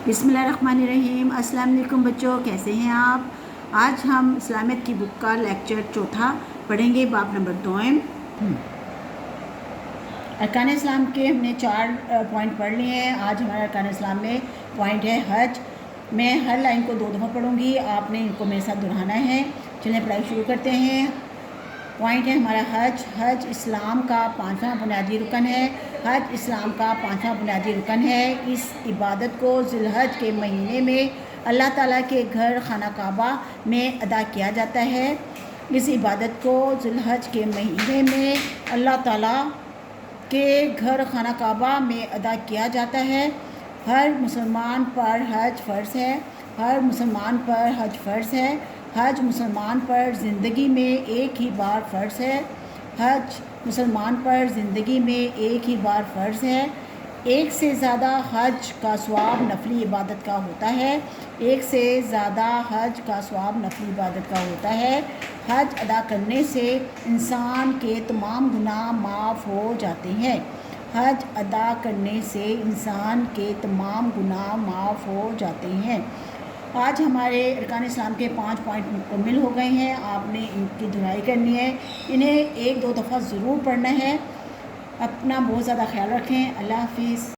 बिस्मिल्लाहिर्रहमानिर्रहीम। अस्सलाम वालेकुम बच्चों, कैसे हैं आप। आज हम इस्लामियत की बुक का लेक्चर चौथा पढ़ेंगे, बाब नंबर 2। अरकान इस्लाम के हमने 4 पॉइंट पढ़ लिए हैं। आज हमारे अरकान इस्लाम में पॉइंट है हज। मैं हर लाइन को 2 दफ़ा पढ़ूँगी, आपने इनको मेरे साथ दोहराना है। चलिए पढ़ाई शुरू करते हैं। पॉइंट है हमारा हज। हज इस्लाम का 5वां बुनियादी रुकन है। हज इस्लाम का 5वां बुनियादी रुकन है। इस इबादत को ज़िलहज के महीने में अल्लाह ताला के घर खाना काबा में अदा किया जाता है। इस इबादत को ज़िलहज के महीने में अल्लाह ताला के घर खाना काबा में अदा किया जाता है। हर मुसलमान पर हज फ़र्ज़ है। हर मुसलमान पर हज फ़र्ज़ है। हज मुसलमान पर ज़िंदगी में एक ही बार फ़र्ज़ है। हज मुसलमान पर ज़िंदगी में एक ही बार फ़र्ज़ है। एक से ज़्यादा हज का सवाब नफली इबादत का होता है। एक से ज़्यादा हज का सवाब नफली इबादत का होता है। हज अदा करने से इंसान के तमाम गुनाह माफ़ हो जाते हैं। हज अदा करने से इंसान के तमाम गुनाह माफ़ हो जाते हैं। आज हमारे अरकान इस्लाम के 5 पॉइंट मुकम्मल हो गए हैं। आपने इनकी दुआई करनी है। इन्हें 1-2 दफ़ा ज़रूर पढ़ना है। अपना बहुत ज़्यादा ख्याल रखें। अल्लाह हाफ़िज़।